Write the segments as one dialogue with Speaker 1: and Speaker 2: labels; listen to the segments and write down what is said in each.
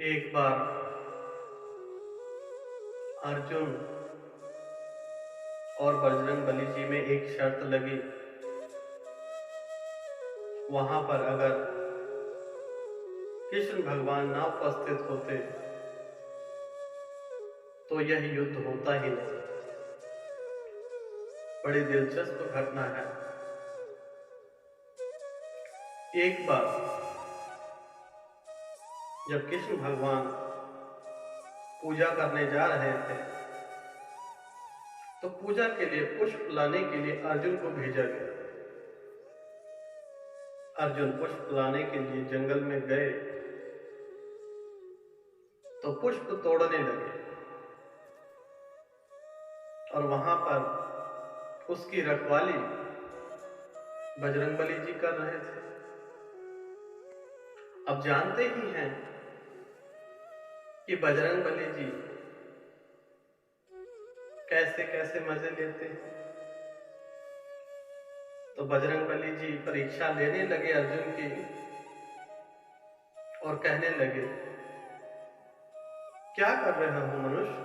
Speaker 1: एक बार अर्जुन और बजरंगबली जी में एक शर्त लगी। वहां पर अगर कृष्ण भगवान ना उपस्थित होते तो यह युद्ध होता ही नहीं। बड़ी दिलचस्प घटना है। एक बार जब कृष्ण भगवान पूजा करने जा रहे थे तो पूजा के लिए पुष्प लाने के लिए अर्जुन को भेजा गया। अर्जुन पुष्प लाने के लिए जंगल में गए तो पुष्प तोड़ने लगे और वहां पर उसकी रखवाली बजरंगबली जी कर रहे थे। अब जानते ही हैं कि बजरंगबली जी कैसे कैसे मजे लेते हैं। तो बजरंगबली जी परीक्षा लेने लगे अर्जुन की और कहने लगे, क्या कर रहे हो मनुष्य?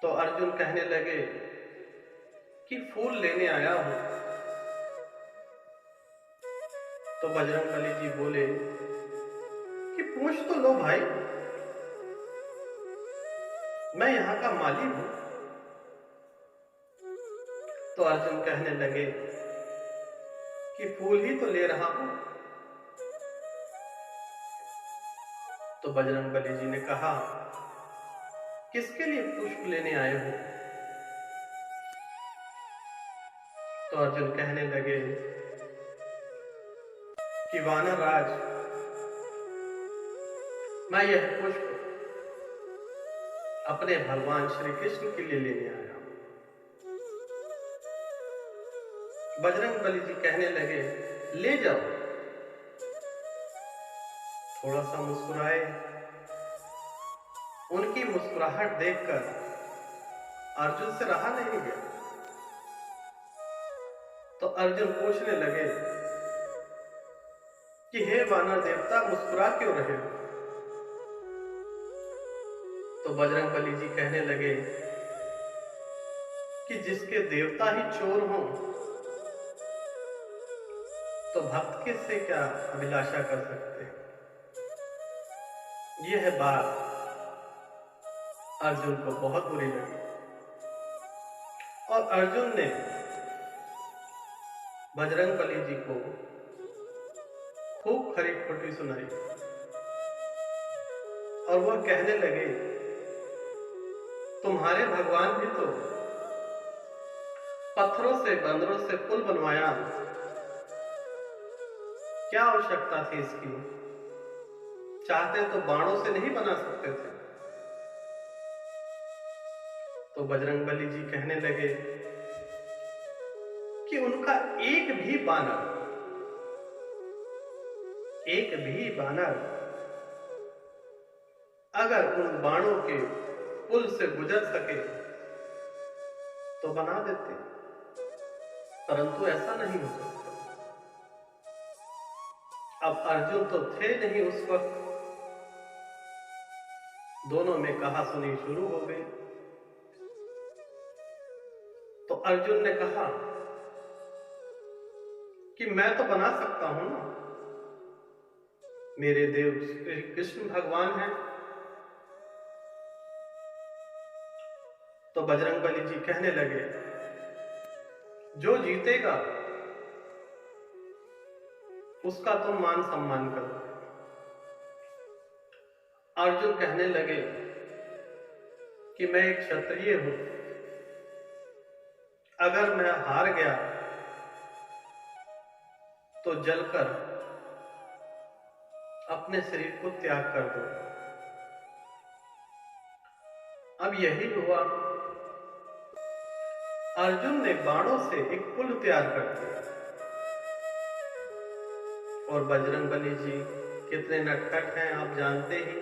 Speaker 1: तो अर्जुन कहने लगे कि फूल लेने आया हूं। तो बजरंगबली जी बोले कि पूछ तो लो भाई, मैं यहां का माली हूं। तो अर्जुन कहने लगे कि फूल ही तो ले रहा हूं। तो बजरंगबली जी ने कहा, किसके लिए पुष्प लेने आए हो? तो अर्जुन कहने लगे कि वानर राज, मैं यह पुष्प अपने भगवान श्री कृष्ण के लिए लेने आया हूं। बजरंगबली जी कहने लगे, ले जाओ। थोड़ा सा मुस्कुराए। उनकी मुस्कुराहट देखकर अर्जुन से रहा नहीं गया। तो अर्जुन पूछने लगे कि हे वानर देवता, मुस्कुरा क्यों रहे हो? तो बजरंगबली जी कहने लगे कि जिसके देवता ही चोर हों तो भक्त किससे क्या अभिलाषा कर सकते हैं। यह बात अर्जुन को बहुत बुरी लगी और अर्जुन ने बजरंगबली जी को खूब खरी खोटी सुनाई और वह कहने लगे, तुम्हारे भगवान भी तो पत्थरों से, बंदरों से पुल बनवाया, क्या आवश्यकता थी इसकी? चाहते तो बाणों से नहीं बना सकते थे। तो बजरंगबली जी कहने लगे कि उनका एक भी बानर अगर उन बाणों के पुल से गुजर सके तो बना देते, परंतु ऐसा नहीं हो सकता। अब अर्जुन तो थे नहीं उस वक्त। दोनों में कहासुनी शुरू हो गई। तो अर्जुन ने कहा कि मैं तो बना सकता हूं ना, मेरे देव श्री कृष्ण भगवान हैं। तो बजरंगबली जी कहने लगे, जो जीतेगा उसका तुम मान सम्मान करो। अर्जुन कहने लगे कि मैं एक क्षत्रिय हूं, अगर मैं हार गया तो जलकर अपने शरीर को त्याग कर दो। अब यही हुआ। अर्जुन ने बाणों से एक पुल तैयार कर दिया और बजरंगबली जी कितने नटखट हैं आप जानते ही।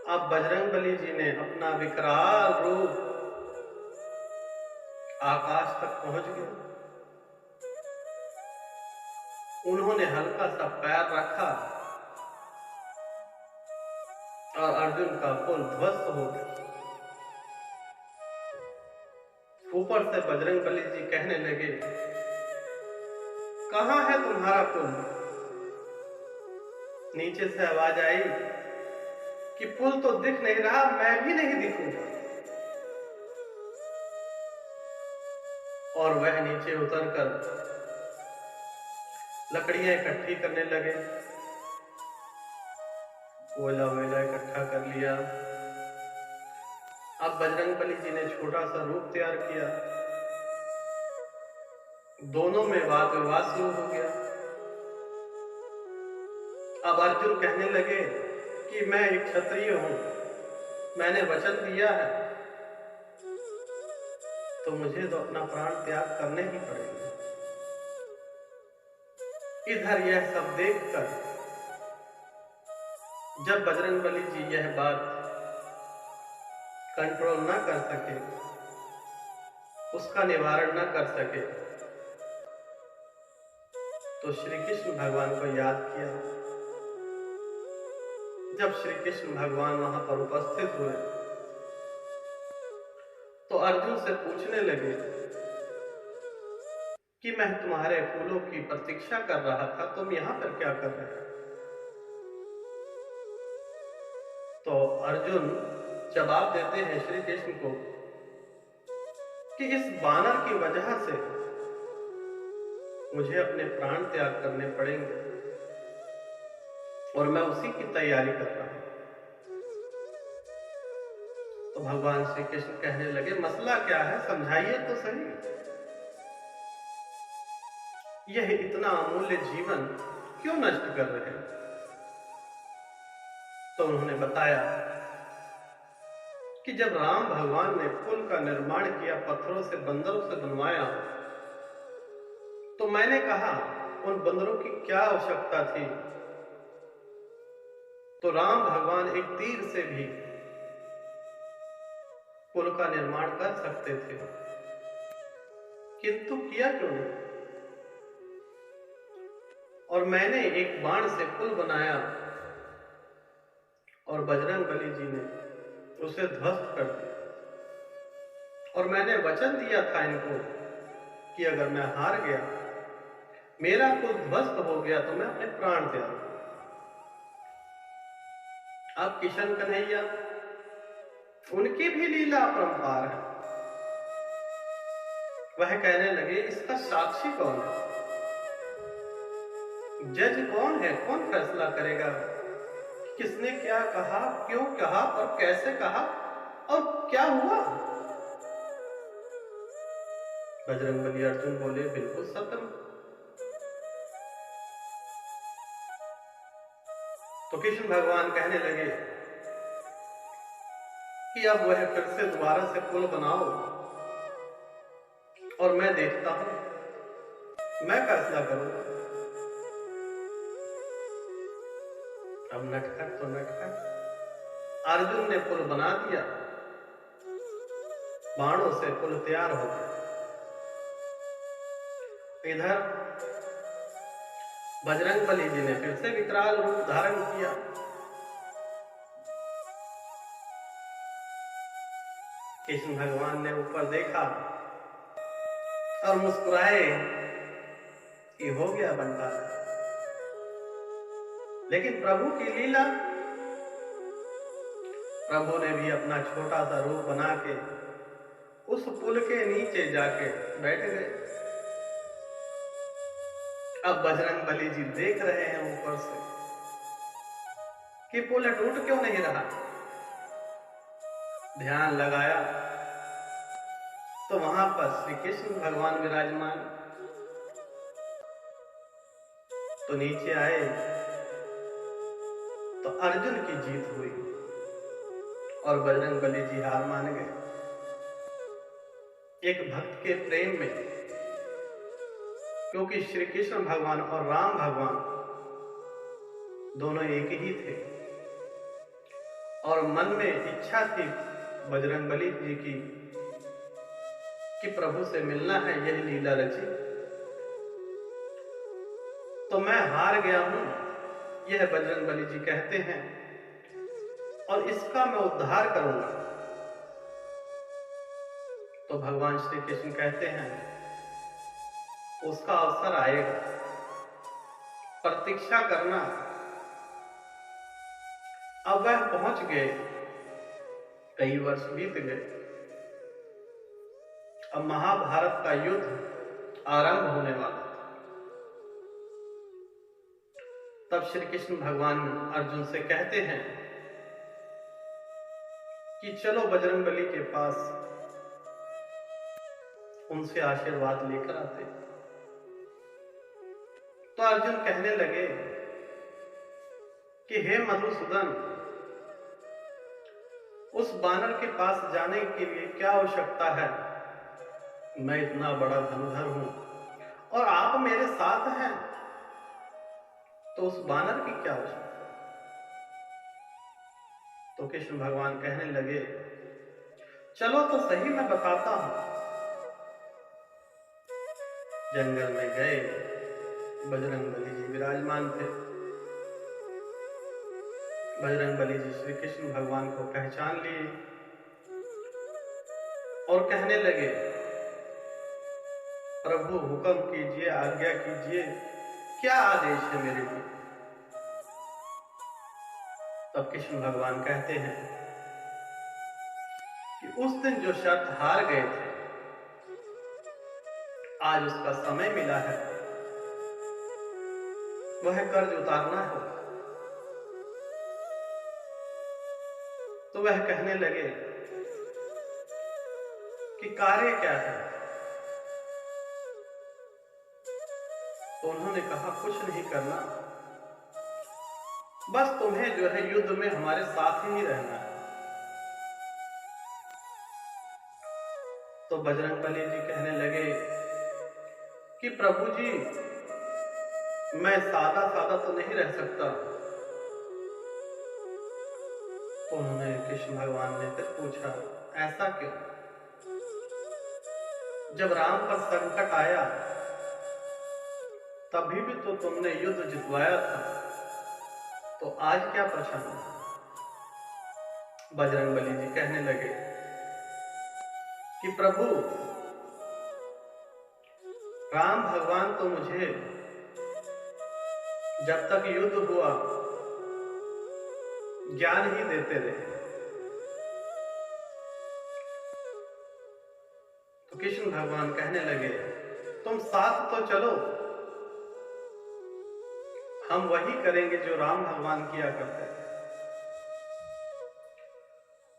Speaker 1: अब बजरंगबली जी ने अपना विकराल रूप आकाश तक पहुंच गए। उन्होंने हल्का सा पैर रखा और अर्जुन का पुल ध्वस्त हो गया। ऊपर से बजरंगबली जी कहने लगे, कहां है तुम्हारा पुल? नीचे से आवाज आई कि पुल तो दिख नहीं रहा, मैं भी नहीं दिखूंगा। और वह नीचे उतरकर लकड़ियां इकट्ठी करने लगे, कोयला वेला इकट्ठा कर लिया। अब बजरंगबली जी ने छोटा सा रूप तैयार किया, दोनों में वाद विवाद शुरू हो गया। अब अर्जुन कहने लगे कि मैं एक क्षत्रिय हूं, मैंने वचन दिया है तो मुझे तो अपना प्राण त्याग करने ही पड़ेगा। इधर यह सब देखकर जब बजरंगबली जी यह बात कंट्रोल न कर सके, उसका निवारण न कर सके, तो श्री कृष्ण भगवान को याद किया। जब श्री कृष्ण भगवान वहां पर उपस्थित हुए तो अर्जुन से पूछने लगे कि मैं तुम्हारे फूलों की प्रतीक्षा कर रहा था, तुम यहां पर क्या कर रहे हो? तो अर्जुन जवाब देते हैं श्री कृष्ण को कि इस बानर की वजह से मुझे अपने प्राण त्याग करने पड़ेंगे और मैं उसी की तैयारी कर रहा हूं। तो भगवान श्री कृष्ण कहने लगे, मसला क्या है, समझाइए तो सही। यह इतना अमूल्य जीवन क्यों नष्ट कर रहे हैं? तो उन्होंने बताया कि जब राम भगवान ने पुल का निर्माण किया, पत्थरों से, बंदरों से बनवाया, तो मैंने कहा उन बंदरों की क्या आवश्यकता थी? तो राम भगवान एक तीर से भी पुल का निर्माण कर सकते थे, किंतु किया क्यों नहीं? और मैंने एक बाण से पुल बनाया और बजरंगबली जी ने उसे ध्वस्त कर दिया। और मैंने वचन दिया था इनको कि अगर मैं हार गया, मेरा पुल ध्वस्त हो गया, तो मैं अपने प्राण त्याग। अब किशन कन्हैया, उनकी भी लीला अपरंपार है। वह कहने लगे, इसका साक्षी कौन है? जज कौन है? कौन फैसला करेगा किसने क्या कहा, क्यों कहा और कैसे कहा और क्या हुआ? बजरंगबली अर्जुन बोले, बिल्कुल सत्य। तो कृष्ण भगवान कहने लगे कि अब वह फिर से दोबारा से पुल बनाओ और मैं देखता हूं, मैं फैसला करूंगा। अब नटखट तो नटखट, अर्जुन ने पुल बना दिया, बाणों से पुल तैयार हो गया। इधर बजरंगबली जी ने फिर से विकराल रूप धारण किया। कृष्ण भगवान ने ऊपर देखा और मुस्कुराए कि हो गया बंटारा। लेकिन प्रभु की लीला, प्रभु ने भी अपना छोटा सा रूप बना के उस पुल के नीचे जाके बैठ गए। अब बजरंगबली जी देख रहे हैं ऊपर से कि पुल टूट क्यों नहीं रहा। ध्यान लगाया तो वहां पर श्री कृष्ण भगवान विराजमान। तो नीचे आए तो अर्जुन की जीत हुई और बजरंगबली जी हार मान गए। एक भक्त के प्रेम में, क्योंकि श्री कृष्ण भगवान और राम भगवान दोनों एक ही थे और मन में इच्छा थी बजरंगबली जी की कि प्रभु से मिलना है, यही लीला रची। तो मैं हार गया हूं, यह बजरंगबली जी कहते हैं, और इसका मैं उद्धार करूंगा। तो भगवान श्री कृष्ण कहते हैं उसका अवसर आएगा, प्रतीक्षा करना। अब वह पहुंच गए, कई वर्ष बीत गए। अब महाभारत का युद्ध आरंभ होने वाला था। तब श्री कृष्ण भगवान अर्जुन से कहते हैं कि चलो बजरंगबली के पास, उनसे आशीर्वाद लेकर आते। तो अर्जुन कहने लगे कि हे मधुसूदन, उस बानर के पास जाने के लिए क्या आवश्यकता है? मैं इतना बड़ा धनुधर हूं और आप मेरे साथ हैं, तो उस बानर की क्या आवश्यकता? तो कृष्ण भगवान कहने लगे चलो तो सही, मैं बताता हूं। जंगल में गए, बजरंगबली जी विराजमान थे। बजरंगबली जी श्री कृष्ण भगवान को पहचान लिए और कहने लगे प्रभु हुक्म कीजिए, आज्ञा कीजिए, क्या आदेश है मेरे लिए? तब कृष्ण भगवान कहते हैं कि उस दिन जो शर्त हार गए थे, आज उसका समय मिला है, वह कर्ज उतारना है। तो वह कहने लगे कि कार्य क्या है? तो उन्होंने कहा कुछ नहीं करना, बस तुम्हें जो है युद्ध में हमारे साथ ही रहना है। तो बजरंगबली जी कहने लगे कि प्रभु जी, मैं सादा सादा तो नहीं रह सकता। तो उन्होंने कृष्ण भगवान ने फिर पूछा ऐसा क्यों? जब राम पर संकट आया तभी भी तो तुमने युद्ध जितवाया था, तो आज क्या प्रश्न? बजरंगबली जी कहने लगे कि प्रभु, राम भगवान तो मुझे जब तक युद्ध हुआ ज्ञान ही देते रहे। तो कृष्ण भगवान कहने लगे तुम साथ तो चलो, हम वही करेंगे जो राम भगवान किया करते थे।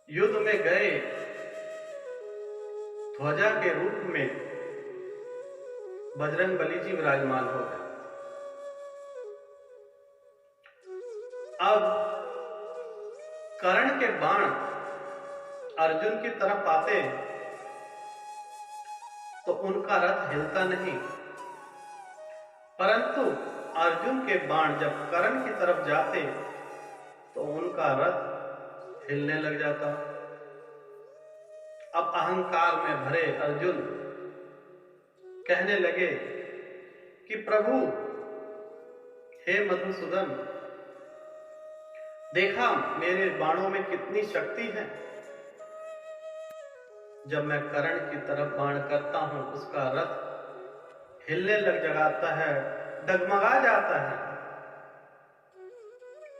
Speaker 1: युद्ध में गए, ध्वजा के रूप में बजरंगबली जी विराजमान हो गए। अब कर्ण के बाण अर्जुन की तरफ आते तो उनका रथ हिलता नहीं, परंतु अर्जुन के बाण जब कर्ण की तरफ जाते तो उनका रथ हिलने लग जाता। अब अहंकार में भरे अर्जुन कहने लगे कि प्रभु, हे मधुसूदन, देखा मेरे बाणों में कितनी शक्ति है। जब मैं कर्ण की तरफ बाण करता हूं, उसका रथ हिलने लग जाता है, डगमगा जाता है,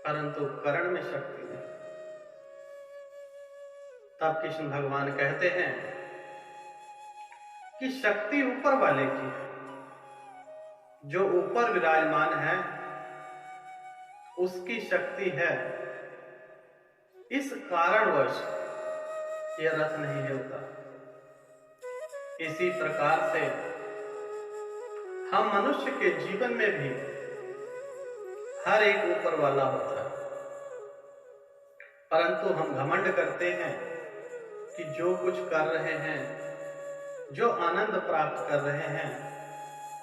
Speaker 1: परंतु कर्ण में शक्ति नहीं। तब कृष्ण भगवान कहते हैं कि शक्ति ऊपर वाले की है, जो ऊपर विराजमान है उसकी शक्ति है। इस कारणवश यह रथ नहीं हिलता। इसी प्रकार से हम मनुष्य के जीवन में भी हर एक ऊपर वाला होता है, परंतु हम घमंड करते हैं कि जो कुछ कर रहे हैं, जो आनंद प्राप्त कर रहे हैं,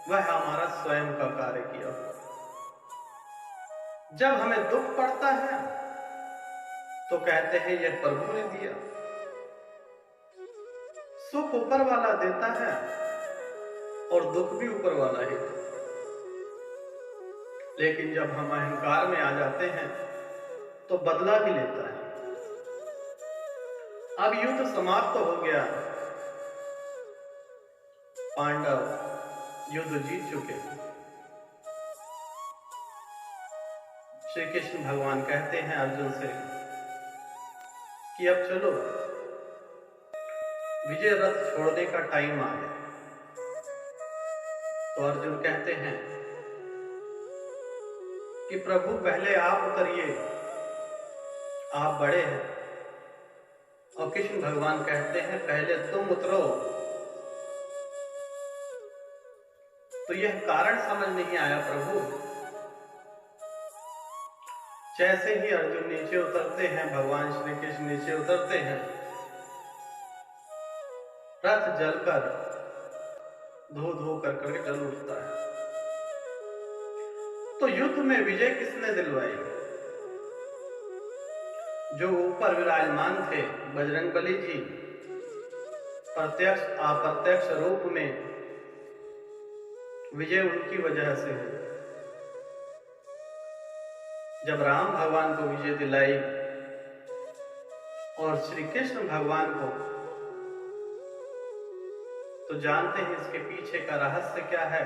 Speaker 1: वह हमारा स्वयं का कार्य किया हुआ। जब हमें दुख पड़ता है तो कहते हैं यह प्रभु ने दिया। सुख ऊपर वाला देता है और दुख भी ऊपर वाला ही देता है। लेकिन जब हम अहंकार में आ जाते हैं तो बदला भी लेता है। अब युद्ध समाप्त हो गया, पांडव युद्ध जीत चुके। श्री कृष्ण भगवान कहते हैं अर्जुन से कि अब चलो, विजय रथ छोड़ने का टाइम आ गया। तो अर्जुन कहते हैं कि प्रभु पहले आप उतरिए, आप बड़े हैं। और कृष्ण भगवान कहते हैं पहले तुम उतरो। तो यह कारण समझ नहीं आया प्रभु। जैसे ही अर्जुन नीचे उतरते हैं, भगवान श्री कृष्ण नीचे उतरते हैं, रथ जलकर धो धो कर करके जल उठता है। तो युद्ध में विजय किसने दिलवाई? जो ऊपर विराजमान थे बजरंगबली जी, प्रत्यक्ष अप्रत्यक्ष रूप में विजय उनकी वजह से हुई। जब राम भगवान को विजय दिलाई और श्री कृष्ण भगवान को, तो जानते हैं इसके पीछे का रहस्य क्या है।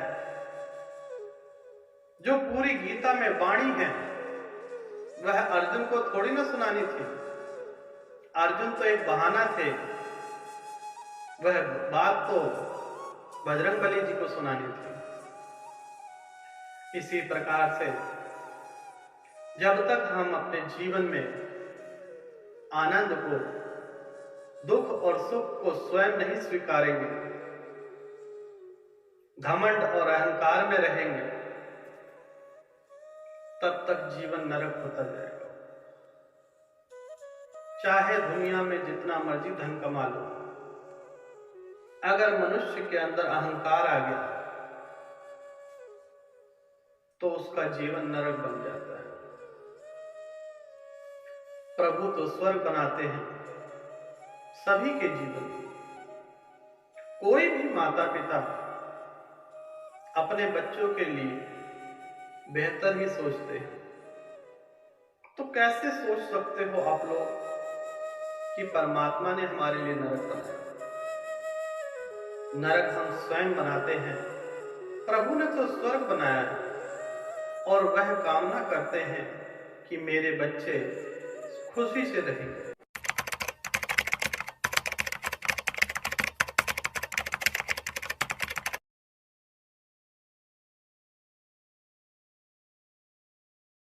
Speaker 1: जो पूरी गीता में वाणी है वह अर्जुन को थोड़ी ना सुनानी थी। अर्जुन तो एक बहाना थे, वह बात तो बजरंगबली जी को सुनानी थी। इसी प्रकार से जब तक हम अपने जीवन में आनंद को, दुख और सुख को स्वयं नहीं स्वीकारेंगे, घमंड और अहंकार में रहेंगे, तब तक जीवन नरक होता जाएगा। चाहे दुनिया में जितना मर्जी धन कमा लो, अगर मनुष्य के अंदर अहंकार आ गया तो उसका जीवन नरक बन जाता है। प्रभु तो स्वर्ग बनाते हैं सभी के जीवन में। कोई भी माता पिता अपने बच्चों के लिए बेहतर ही सोचते हैं। तो कैसे सोच सकते हो आप लोग कि परमात्मा ने हमारे लिए नरक बनाया? नरक हम स्वयं बनाते हैं। प्रभु ने तो स्वर्ग बनाया है और वह कामना करते हैं कि मेरे बच्चे खुशी से रहें।